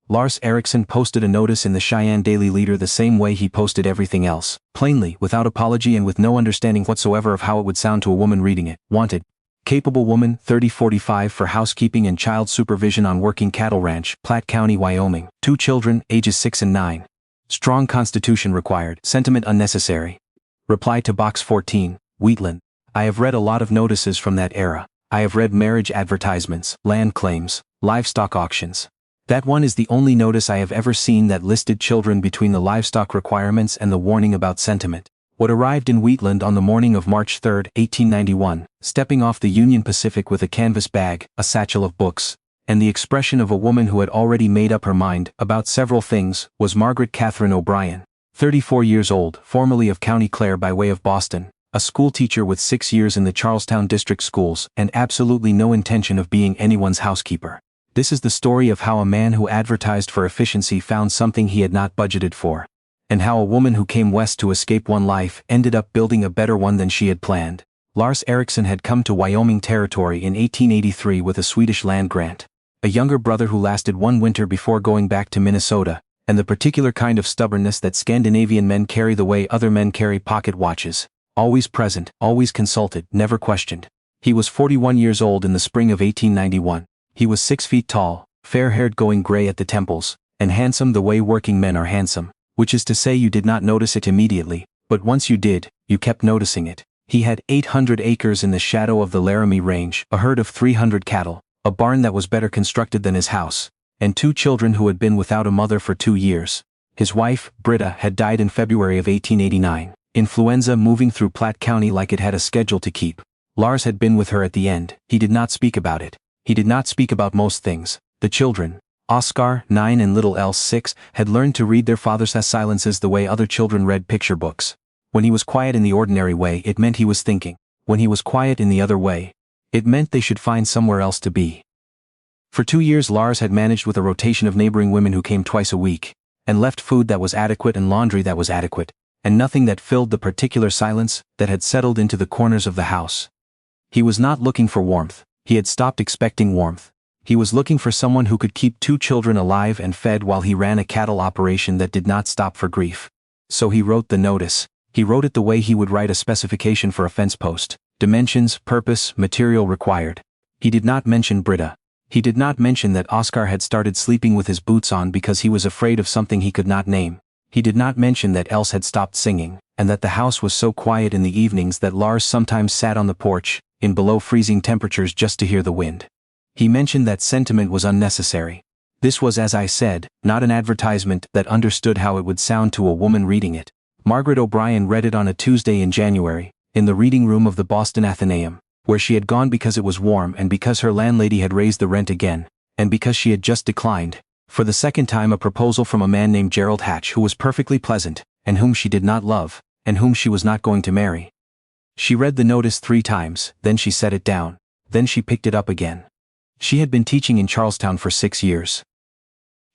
Lars Eriksson posted a notice in the Cheyenne Daily Leader the same way he posted everything else, plainly, without apology and with no understanding whatsoever of how it would sound to a woman reading it. Wanted. Capable woman, 30-45 for housekeeping and child supervision on working cattle ranch, Platte County, Wyoming. 2 children, ages 6 and 9. Strong constitution required. Sentiment unnecessary. Reply to Box 14, Wheatland. I have read a lot of notices from that era. I have read marriage advertisements, land claims, livestock auctions. That one is the only notice I have ever seen that listed children between the livestock requirements and the warning about sentiment. What arrived in Wheatland on the morning of March 3, 1891, stepping off the Union Pacific with a canvas bag, a satchel of books, and the expression of a woman who had already made up her mind about several things, was Margaret Catherine O'Brien, 34 years old, formerly of County Clare by way of Boston, a schoolteacher with 6 years in the Charlestown District Schools and absolutely no intention of being anyone's housekeeper. This is the story of how a man who advertised for efficiency found something he had not budgeted for, and how a woman who came west to escape one life ended up building a better one than she had planned. Lars Eriksson had come to Wyoming territory in 1883 with a Swedish land grant, a younger brother who lasted one winter before going back to Minnesota, and the particular kind of stubbornness that Scandinavian men carry the way other men carry pocket watches, always present, always consulted, never questioned. He was 41 years old in the spring of 1891. He was 6 feet tall, fair-haired going gray at the temples, and handsome the way working men are handsome, which is to say you did not notice it immediately, but once you did, you kept noticing it. He had 800 acres in the shadow of the Laramie Range, a herd of 300 cattle, a barn that was better constructed than his house, and 2 children who had been without a mother for 2 years. His wife, Britta, had died in February of 1889, influenza moving through Platte County like it had a schedule to keep. Lars had been with her at the end. He did not speak about it. He did not speak about most things. The children, Oscar, 9 and little Else, 6, had learned to read their father's silences the way other children read picture books. When he was quiet in the ordinary way, it meant he was thinking. When he was quiet in the other way, it meant they should find somewhere else to be. For 2 years Lars had managed with a rotation of neighboring women who came twice a week, and left food that was adequate and laundry that was adequate, and nothing that filled the particular silence that had settled into the corners of the house. He was not looking for warmth. He had stopped expecting warmth. He was looking for someone who could keep 2 children alive and fed while he ran a cattle operation that did not stop for grief. So he wrote the notice. He wrote it the way he would write a specification for a fence post. Dimensions, purpose, material required. He did not mention Britta. He did not mention that Oscar had started sleeping with his boots on because he was afraid of something he could not name. He did not mention that Else had stopped singing, and that the house was so quiet in the evenings that Lars sometimes sat on the porch, in below freezing temperatures just to hear the wind. He mentioned that sentiment was unnecessary. This was, as I said, not an advertisement that understood how it would sound to a woman reading it. Margaret O'Brien read it on a Tuesday in January, in the reading room of the Boston Athenaeum, where she had gone because it was warm and because her landlady had raised the rent again, and because she had just declined, for the second time, a proposal from a man named Gerald Hatch who was perfectly pleasant, and whom she did not love, and whom she was not going to marry. She read the notice 3 times, then she set it down, then she picked it up again. She had been teaching in Charlestown for 6 years.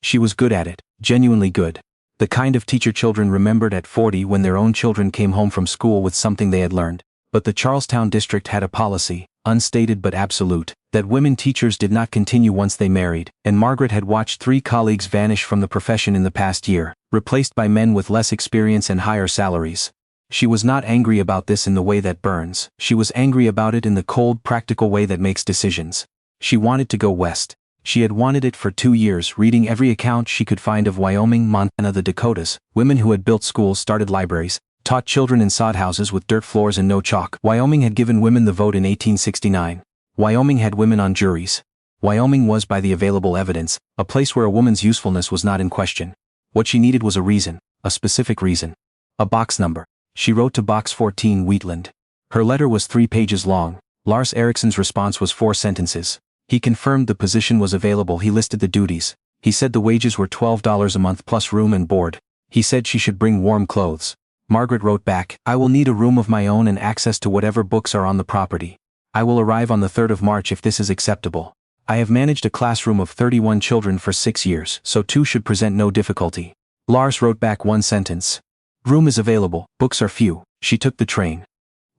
She was good at it, genuinely good. The kind of teacher children remembered at 40 when their own children came home from school with something they had learned. But the Charlestown district had a policy, unstated but absolute, that women teachers did not continue once they married, and Margaret had watched 3 colleagues vanish from the profession in the past year, replaced by men with less experience and higher salaries. She was not angry about this in the way that burns. She was angry about it in the cold, practical way that makes decisions. She wanted to go west. She had wanted it for 2 years, reading every account she could find of Wyoming, Montana, the Dakotas, women who had built schools, started libraries, taught children in sod houses with dirt floors and no chalk. Wyoming had given women the vote in 1869. Wyoming had women on juries. Wyoming was, by the available evidence, a place where a woman's usefulness was not in question. What she needed was a reason, a specific reason. A box number. She wrote to Box 14, Wheatland. Her letter was 3 pages long. Lars Eriksson's response was 4 sentences. He confirmed the position was available. He listed the duties. He said the wages were $12 a month plus room and board. He said she should bring warm clothes. Margaret wrote back, I will need a room of my own and access to whatever books are on the property. I will arrive on the 3rd of March if this is acceptable. I have managed a classroom of 31 children for 6 years, so 2 should present no difficulty. Lars wrote back 1 sentence. Room is available, books are few. She took the train.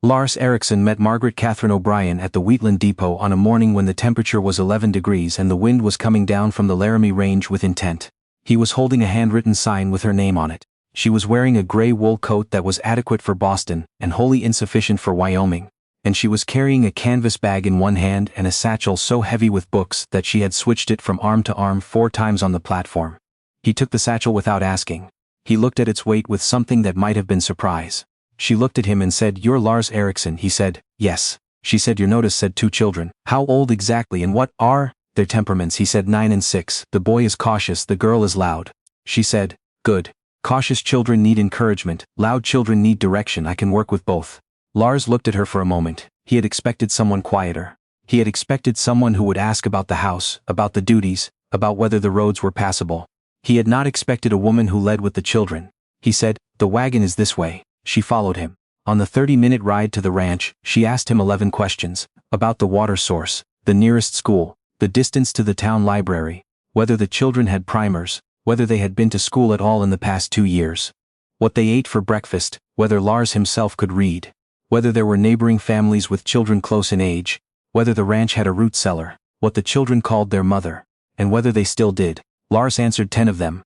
Lars Eriksson met Margaret Catherine O'Brien at the Wheatland Depot on a morning when the temperature was 11 degrees and the wind was coming down from the Laramie Range with intent. He was holding a handwritten sign with her name on it. She was wearing a gray wool coat that was adequate for Boston and wholly insufficient for Wyoming, and she was carrying a canvas bag in one hand and a satchel so heavy with books that she had switched it from arm to arm 4 times on the platform. He took the satchel without asking. He looked at its weight with something that might have been surprise. She looked at him and said, "You're Lars Eriksson," he said. "Yes." She said, "Your notice said 2 children. How old exactly and what are their temperaments?" He said, 9 and 6. "The boy is cautious, the girl is loud." She said, "Good. Cautious children need encouragement, loud children need direction. I can work with both." Lars looked at her for a moment. He had expected someone quieter. He had expected someone who would ask about the house, about the duties, about whether the roads were passable. He had not expected a woman who led with the children. He said, "The wagon is this way." She followed him. On the 30-minute ride to the ranch, she asked him 11 questions, about the water source, the nearest school, the distance to the town library, whether the children had primers, whether they had been to school at all in the past 2 years, what they ate for breakfast, whether Lars himself could read, whether there were neighboring families with children close in age, whether the ranch had a root cellar, what the children called their mother, and whether they still did. Lars answered 10 of them.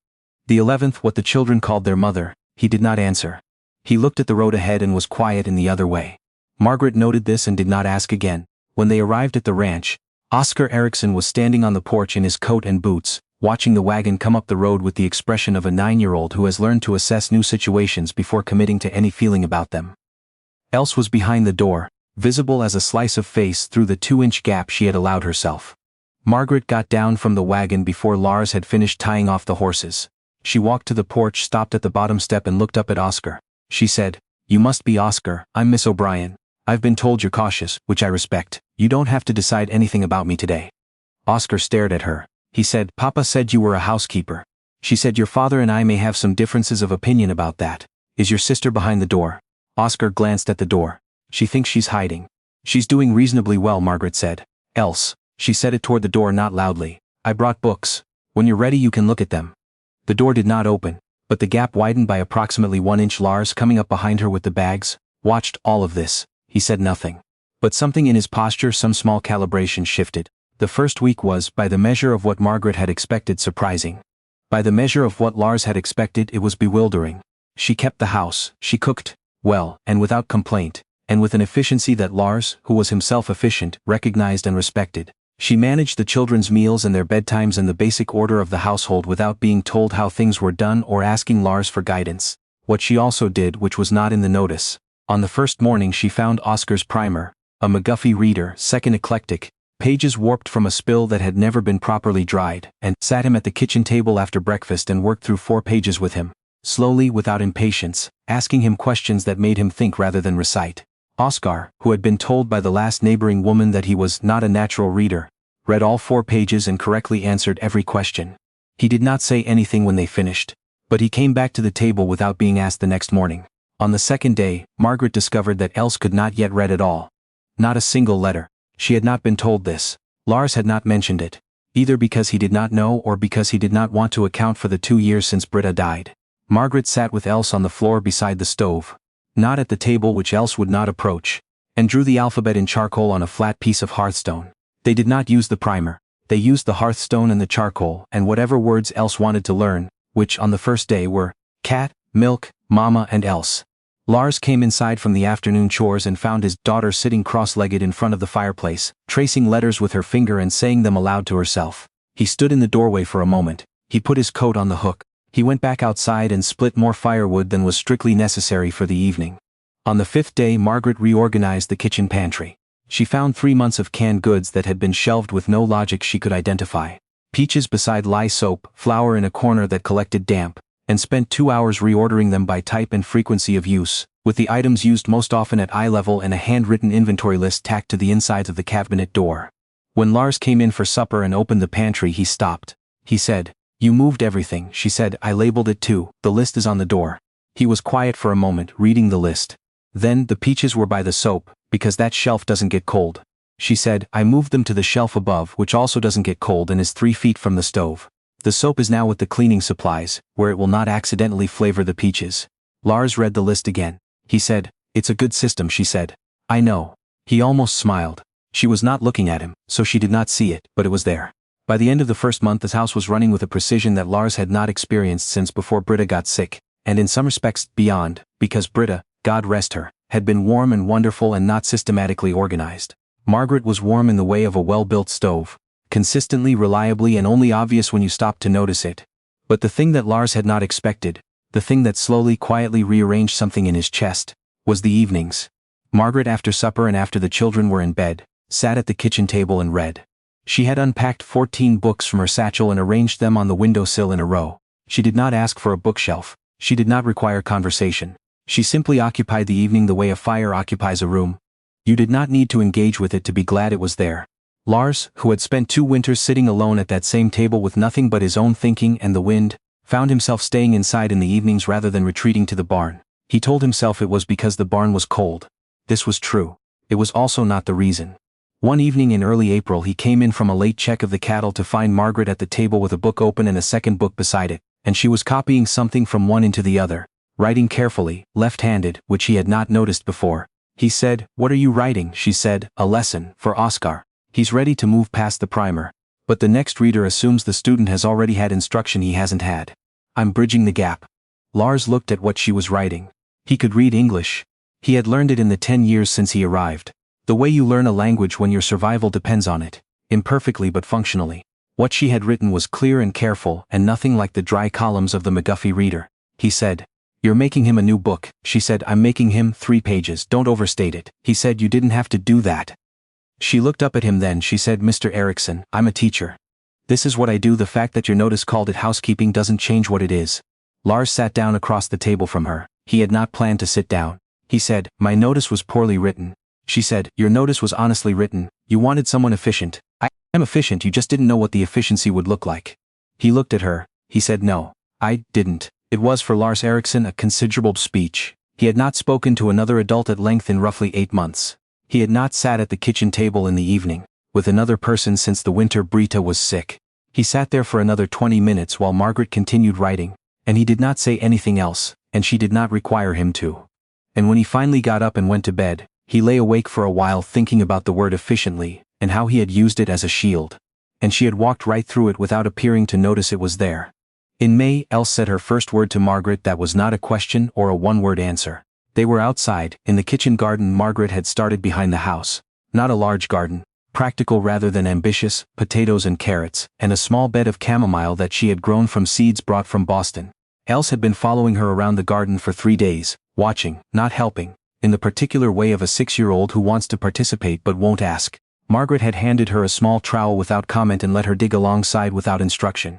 The 11th, what the children called their mother, he did not answer. He looked at the road ahead and was quiet in the other way. Margaret noted this and did not ask again. When they arrived at the ranch, Oscar Eriksson was standing on the porch in his coat and boots, watching the wagon come up the road with the expression of a 9-year-old who has learned to assess new situations before committing to any feeling about them. Else was behind the door, visible as a slice of face through the 2-inch gap she had allowed herself. Margaret got down from the wagon before Lars had finished tying off the horses. She walked to the porch, stopped at the bottom step and looked up at Oscar. She said, "You must be Oscar. I'm Miss O'Brien. I've been told you're cautious, which I respect. You don't have to decide anything about me today." Oscar stared at her. He said, "Papa said you were a housekeeper." She said, "Your father and I may have some differences of opinion about that. Is your sister behind the door?" Oscar glanced at the door. "She thinks she's hiding." "She's doing reasonably well," Margaret said. "Else," she said it toward the door, not loudly, "I brought books. When you're ready you can look at them." The door did not open, but the gap widened by approximately 1 inch. Lars, coming up behind her with the bags, watched all of this. He said nothing. But something in his posture, some small calibration, shifted. The first week was, by the measure of what Margaret had expected, surprising. By the measure of what Lars had expected, it was bewildering. She kept the house, she cooked, well, and without complaint, and with an efficiency that Lars, who was himself efficient, recognized and respected. She managed the children's meals and their bedtimes and the basic order of the household without being told how things were done or asking Lars for guidance. What she also did, which was not in the notice, on the first morning she found Oscar's primer, a McGuffey reader, second eclectic, pages warped from a spill that had never been properly dried, and sat him at the kitchen table after breakfast and worked through 4 pages with him, slowly, without impatience, asking him questions that made him think rather than recite. Oscar, who had been told by the last neighboring woman that he was not a natural reader, read all 4 pages and correctly answered every question. He did not say anything when they finished, but he came back to the table without being asked the next morning. On the second day, Margaret discovered that Else could not yet read at all. Not a single letter. She had not been told this. Lars had not mentioned it, either because he did not know or because he did not want to account for the 2 years since Britta died. Margaret sat with Else on the floor beside the stove, not at the table which Else would not approach, and drew the alphabet in charcoal on a flat piece of hearthstone. They did not use the primer. They used the hearthstone and the charcoal and whatever words Else wanted to learn, which on the first day were cat, milk, mama and Else. Lars came inside from the afternoon chores and found his daughter sitting cross-legged in front of the fireplace, tracing letters with her finger and saying them aloud to herself. He stood in the doorway for a moment. He put his coat on the hook. He went back outside and split more firewood than was strictly necessary for the evening. On the 5th day, Margaret reorganized the kitchen pantry. She found 3 months of canned goods that had been shelved with no logic she could identify. Peaches beside lye soap, flour in a corner that collected damp, and spent 2 hours reordering them by type and frequency of use, with the items used most often at eye level and a handwritten inventory list tacked to the insides of the cabinet door. When Lars came in for supper and opened the pantry, he stopped. He said, "You moved everything," she said. "I labeled it too. The list is on the door." He was quiet for a moment, reading the list. Then, "The peaches were by the soap, because that shelf doesn't get cold." She said, "I moved them to the shelf above, which also doesn't get cold and is 3 feet from the stove. The soap is now with the cleaning supplies, where it will not accidentally flavor the peaches." Lars read the list again. He said, "It's a good system," she said. "I know." He almost smiled. She was not looking at him, so she did not see it, but it was there. By the end of the first month, his house was running with a precision that Lars had not experienced since before Britta got sick, and in some respects beyond, because Britta, God rest her, had been warm and wonderful and not systematically organized. Margaret was warm in the way of a well-built stove, consistently, reliably, and only obvious when you stopped to notice it. But the thing that Lars had not expected, the thing that slowly, quietly rearranged something in his chest, was the evenings. Margaret, after supper and after the children were in bed, sat at the kitchen table and read. She had unpacked 14 books from her satchel and arranged them on the windowsill in a row. She did not ask for a bookshelf. She did not require conversation. She simply occupied the evening the way a fire occupies a room. You did not need to engage with it to be glad it was there. Lars, who had spent 2 winters sitting alone at that same table with nothing but his own thinking and the wind, found himself staying inside in the evenings rather than retreating to the barn. He told himself it was because the barn was cold. This was true. It was also not the reason. One evening in early April he came in from a late check of the cattle to find Margaret at the table with a book open and a second book beside it, and she was copying something from one into the other, writing carefully, left-handed, which he had not noticed before. He said, "What are you writing?" She said, "A lesson, for Oscar. He's ready to move past the primer." But the next reader assumes the student has already had instruction he hasn't had. "I'm bridging the gap." Lars looked at what she was writing. He could read English. He had learned it in the 10 years since he arrived. The way you learn a language when your survival depends on it, imperfectly but functionally. What she had written was clear and careful and nothing like the dry columns of the McGuffey reader. He said, "You're making him a new book." She said, "I'm making him 3 pages, don't overstate it." He said, "You didn't have to do that." She looked up at him then. She said, "Mr. Eriksson, I'm a teacher. This is what I do. The fact that your notice called it housekeeping doesn't change what it is." Lars sat down across the table from her. He had not planned to sit down. He said, "My notice was poorly written." She said, "Your notice was honestly written. You wanted someone efficient." "I am efficient, you just didn't know what the efficiency would look like." He looked at her. He said, "No, I didn't." It was for Lars Eriksson a considerable speech. He had not spoken to another adult at length in roughly 8 months. He had not sat at the kitchen table in the evening with another person since the winter Britta was sick. He sat there for another 20 minutes while Margaret continued writing, and he did not say anything else, and she did not require him to. And when he finally got up and went to bed, he lay awake for a while thinking about the word efficiently, and how he had used it as a shield. And she had walked right through it without appearing to notice it was there. In May, Else said her first word to Margaret that was not a question or a one-word answer. They were outside, in the kitchen garden Margaret had started behind the house. Not a large garden, practical rather than ambitious, potatoes and carrots, and a small bed of chamomile that she had grown from seeds brought from Boston. Else had been following her around the garden for 3 days, watching, not helping, in the particular way of a 6-year-old who wants to participate but won't ask. Margaret had handed her a small trowel without comment and let her dig alongside without instruction.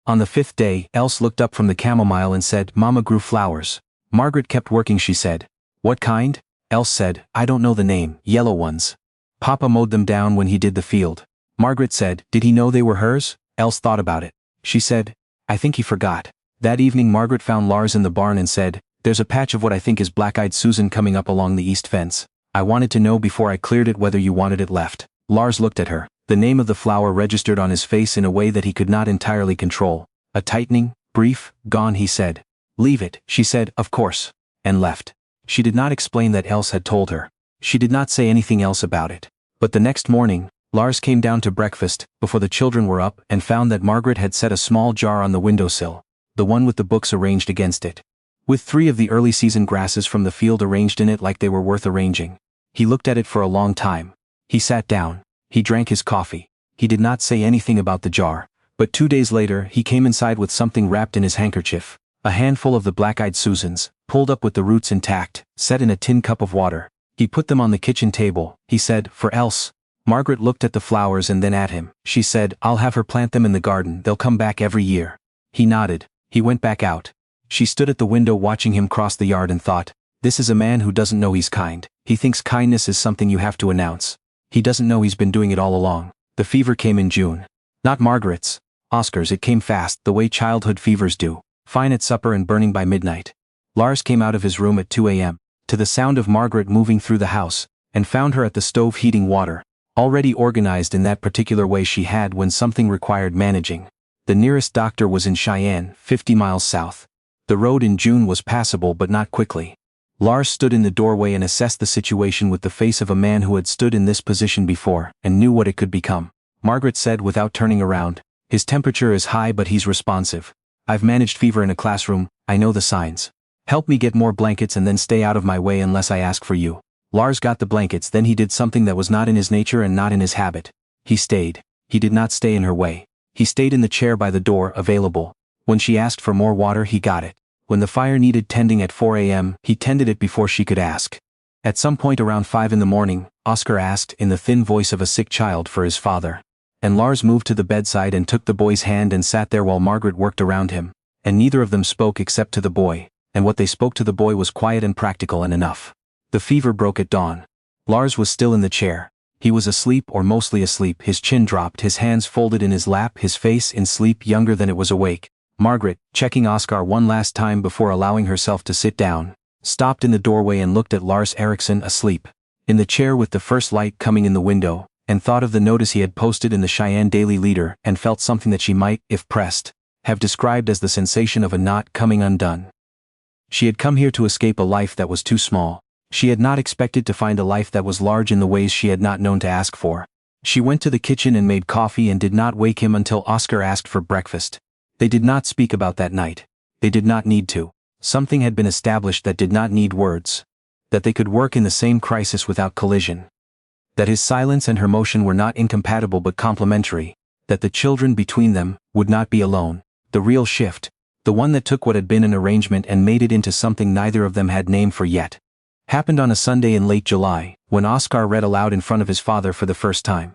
On the 5th day, Else looked up from the chamomile and said, "Mama grew flowers." Margaret kept working. She said, "What kind?" Else said, "I don't know the name, yellow ones. Papa mowed them down when he did the field." Margaret said, "Did he know they were hers?" Else thought about it. She said, "I think he forgot." That evening Margaret found Lars in the barn and said, "There's a patch of what I think is black-eyed Susan coming up along the east fence. I wanted to know before I cleared it whether you wanted it left." Lars looked at her. The name of the flower registered on his face in a way that he could not entirely control. A tightening, brief, "Gone," he said. "Leave it," she said, "of course," and left. She did not explain that Else had told her. She did not say anything else about it. But the next morning, Lars came down to breakfast, before the children were up, and found that Margaret had set a small jar on the windowsill, the one with the books arranged against it, with 3 of the early season grasses from the field arranged in it like they were worth arranging. He looked at it for a long time. He sat down. He drank his coffee. He did not say anything about the jar. But 2 days later he came inside with something wrapped in his handkerchief. A handful of the black-eyed Susans, pulled up with the roots intact, set in a tin cup of water. He put them on the kitchen table. He said, "For Else." Margaret looked at the flowers and then at him. She said, "I'll have her plant them in the garden. They'll come back every year." He nodded. He went back out. She stood at the window watching him cross the yard and thought, "This is a man who doesn't know he's kind. He thinks kindness is something you have to announce. He doesn't know he's been doing it all along." The fever came in June. Not Margaret's, Oscar's. It came fast, the way childhood fevers do. Fine at supper and burning by midnight. Lars came out of his room at 2 a.m. to the sound of Margaret moving through the house, and found her at the stove heating water, already organized in that particular way she had when something required managing. The nearest doctor was in Cheyenne, 50 miles south. The road in June was passable but not quickly. Lars stood in the doorway and assessed the situation with the face of a man who had stood in this position before and knew what it could become. Margaret said without turning around. His temperature is high but he's responsive. I've managed fever in a classroom, I know the signs. Help me get more blankets and then stay out of my way unless I ask for you. Lars got the blankets, then he did something that was not in his nature and not in his habit. He stayed. He did not stay in her way. He stayed in the chair by the door, available. When she asked for more water, he got it. When the fire needed tending at 4 a.m., he tended it before she could ask. At some point around 5 in the morning, Oscar asked, in the thin voice of a sick child, for his father. And Lars moved to the bedside and took the boy's hand and sat there while Margaret worked around him. And neither of them spoke except to the boy, and what they spoke to the boy was quiet and practical and enough. The fever broke at dawn. Lars was still in the chair. He was asleep, or mostly asleep, his chin dropped, his hands folded in his lap, his face in sleep, younger than it was awake. Margaret, checking Oscar one last time before allowing herself to sit down, stopped in the doorway and looked at Lars Eriksson asleep, in the chair with the first light coming in the window, and thought of the notice he had posted in the Cheyenne Daily Leader and felt something that she might, if pressed, have described as the sensation of a knot coming undone. She had come here to escape a life that was too small. She had not expected to find a life that was large in the ways she had not known to ask for. She went to the kitchen and made coffee and did not wake him until Oscar asked for breakfast. They did not speak about that night. They did not need to. Something had been established that did not need words. That they could work in the same crisis without collision. That his silence and her motion were not incompatible but complementary. That the children between them would not be alone. The real shift, the one that took what had been an arrangement and made it into something neither of them had name for yet, happened on a Sunday in late July, when Oscar read aloud in front of his father for the first time.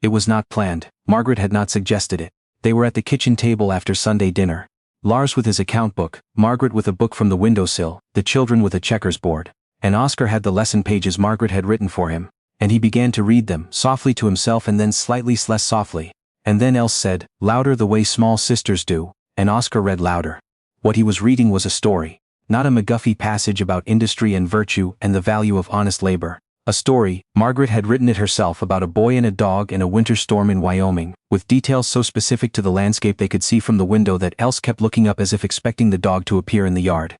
It was not planned. Margaret had not suggested it. They were at the kitchen table after Sunday dinner. Lars with his account book, Margaret with a book from the windowsill, the children with a checkers board, and Oscar had the lesson pages Margaret had written for him, and he began to read them, softly to himself and then slightly less softly. And then Else said, louder the way small sisters do, and Oscar read louder. What he was reading was a story, not a McGuffey passage about industry and virtue and the value of honest labor. A story, Margaret had written it herself, about a boy and a dog in a winter storm in Wyoming, with details so specific to the landscape they could see from the window that Else kept looking up as if expecting the dog to appear in the yard.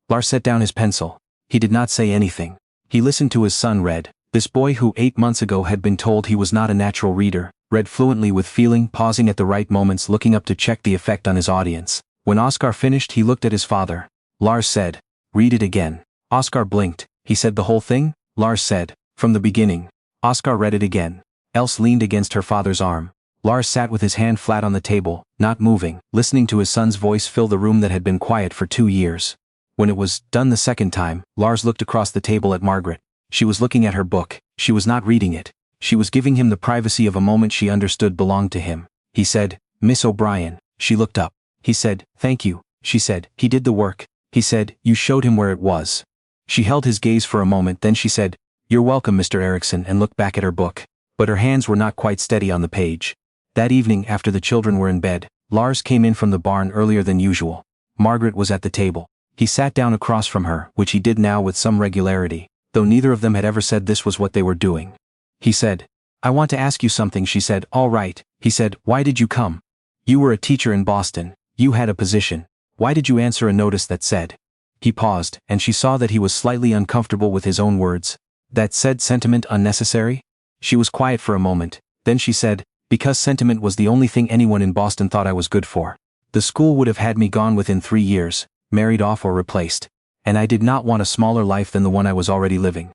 Lars set down his pencil. He did not say anything. He listened to his son read. This boy who 8 months ago had been told he was not a natural reader, read fluently with feeling, pausing at the right moments, looking up to check the effect on his audience. When Oscar finished, he looked at his father. Lars said, read it again. Oscar blinked. He said the whole thing? Lars said, from the beginning. Oscar read it again. Else leaned against her father's arm. Lars sat with his hand flat on the table, not moving, listening to his son's voice fill the room that had been quiet for 2 years. When it was done the second time, Lars looked across the table at Margaret. She was looking at her book. She was not reading it. She was giving him the privacy of a moment she understood belonged to him. He said, Miss O'Brien. She looked up. He said, thank you. She said, he did the work. He said, you showed him where it was. She held his gaze for a moment, then she said, you're welcome, Mr. Eriksson, and looked back at her book. But her hands were not quite steady on the page. That evening, after the children were in bed, Lars came in from the barn earlier than usual. Margaret was at the table. He sat down across from her, which he did now with some regularity, though neither of them had ever said this was what they were doing. He said, I want to ask you something. She said, all right. He said, why did you come? You were a teacher in Boston. You had a position. Why did you answer a notice that said? He paused, and she saw that he was slightly uncomfortable with his own words. That said sentiment unnecessary? She was quiet for a moment. Then she said, because sentiment was the only thing anyone in Boston thought I was good for. The school would have had me gone within 3 years, married off or replaced. And I did not want a smaller life than the one I was already living.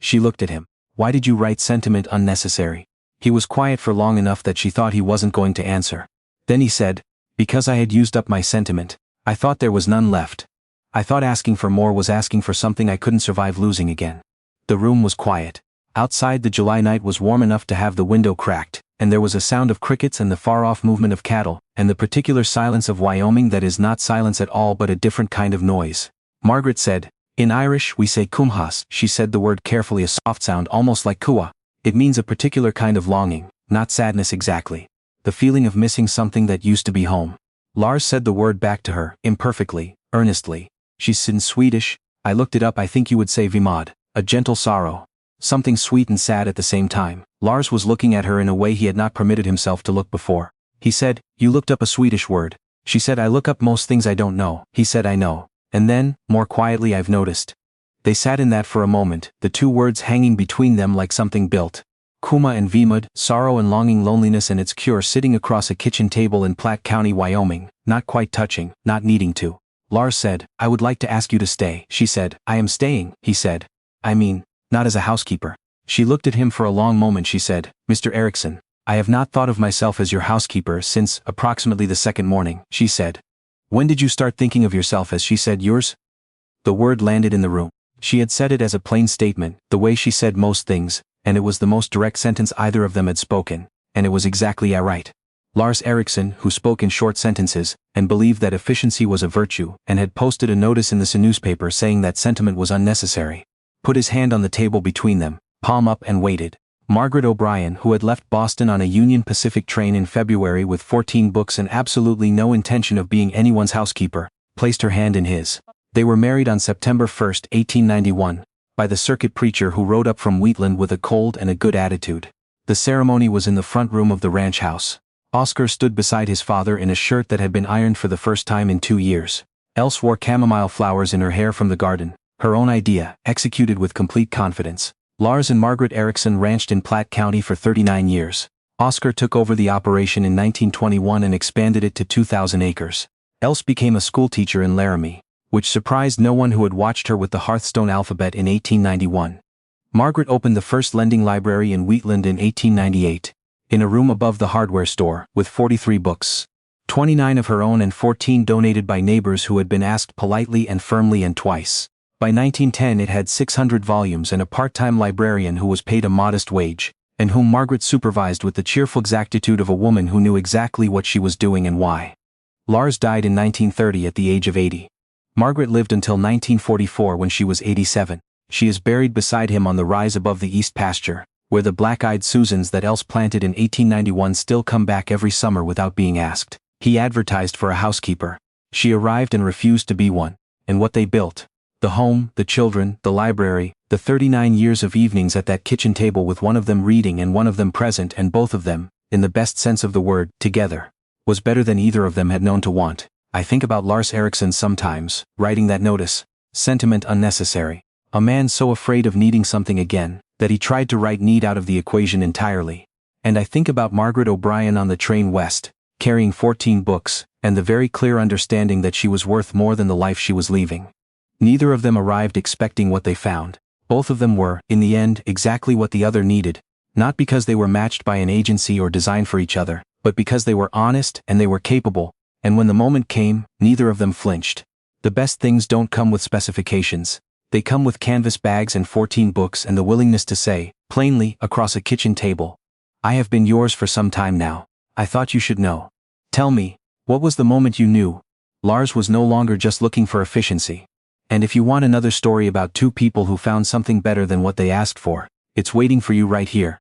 She looked at him. Why did you write sentiment unnecessary? He was quiet for long enough that she thought he wasn't going to answer. Then he said, because I had used up my sentiment. I thought there was none left. I thought asking for more was asking for something I couldn't survive losing again. The room was quiet. Outside, the July night was warm enough to have the window cracked, and there was a sound of crickets and the far-off movement of cattle, and the particular silence of Wyoming that is not silence at all but a different kind of noise. Margaret said, in Irish we say kumhas. She said the word carefully, a soft sound almost like kua. It means a particular kind of longing, not sadness exactly. The feeling of missing something that used to be home. Lars said the word back to her, imperfectly, earnestly. She's in Swedish. I looked it up. I think you would say vimad, a gentle sorrow. Something sweet and sad at the same time. Lars was looking at her in a way he had not permitted himself to look before. He said, you looked up a Swedish word. She said, I look up most things I don't know. He said, I know. And then, more quietly, I've noticed. They sat in that for a moment, the two words hanging between them like something built. Kuma and Vemud, Sorrow and Longing, Loneliness and Its Cure, sitting across a kitchen table in Platte County, Wyoming, not quite touching, not needing to. Lars said, "I would like to ask you to stay." She said, "I am staying," he said. "I mean, not as a housekeeper." She looked at him for a long moment. She said, "Mr. Eriksson, I have not thought of myself as your housekeeper since approximately the second morning," she said. "When did you start thinking of yourself as," she said, "yours?" The word landed in the room. She had said it as a plain statement, the way she said most things, and it was the most direct sentence either of them had spoken, and it was exactly right. Lars Eriksson, who spoke in short sentences, and believed that efficiency was a virtue, and had posted a notice in the newspaper saying that sentiment was unnecessary, put his hand on the table between them, palm up, and waited. Margaret O'Brien, who had left Boston on a Union Pacific train in February with 14 books and absolutely no intention of being anyone's housekeeper, placed her hand in his. They were married on September 1, 1891, by the circuit preacher who rode up from Wheatland with a cold and a good attitude. The ceremony was in the front room of the ranch house. Oscar stood beside his father in a shirt that had been ironed for the first time in 2 years. Else wore chamomile flowers in her hair from the garden, her own idea, executed with complete confidence. Lars and Margaret Eriksson ranched in Platte County for 39 years. Oscar took over the operation in 1921 and expanded it to 2,000 acres. Else became a schoolteacher in Laramie, which surprised no one who had watched her with the Hearthstone alphabet in 1891. Margaret opened the first lending library in Wheatland in 1898, in a room above the hardware store, with 43 books. 29 of her own and 14 donated by neighbors who had been asked politely and firmly and twice. By 1910 it had 600 volumes and a part-time librarian who was paid a modest wage, and whom Margaret supervised with the cheerful exactitude of a woman who knew exactly what she was doing and why. Lars died in 1930 at the age of 80. Margaret lived until 1944 when she was 87. She is buried beside him on the rise above the east pasture, where the black-eyed Susans that Else planted in 1891 still come back every summer without being asked. He advertised for a housekeeper. She arrived and refused to be one. And what they built, the home, the children, the library, the 39 years of evenings at that kitchen table with one of them reading and one of them present and both of them, in the best sense of the word, together, was better than either of them had known to want. I think about Lars Eriksson sometimes, writing that notice. Sentiment unnecessary. A man so afraid of needing something again, that he tried to write need out of the equation entirely. And I think about Margaret O'Brien on the train west, carrying 14 books, and the very clear understanding that she was worth more than the life she was leaving. Neither of them arrived expecting what they found. Both of them were, in the end, exactly what the other needed, not because they were matched by an agency or designed for each other, but because they were honest and they were capable. And when the moment came, neither of them flinched. The best things don't come with specifications. They come with canvas bags and 14 books and the willingness to say, plainly, across a kitchen table, "I have been yours for some time now. I thought you should know. Tell me, what was the moment you knew?" Lars was no longer just looking for efficiency. And if you want another story about two people who found something better than what they asked for, it's waiting for you right here.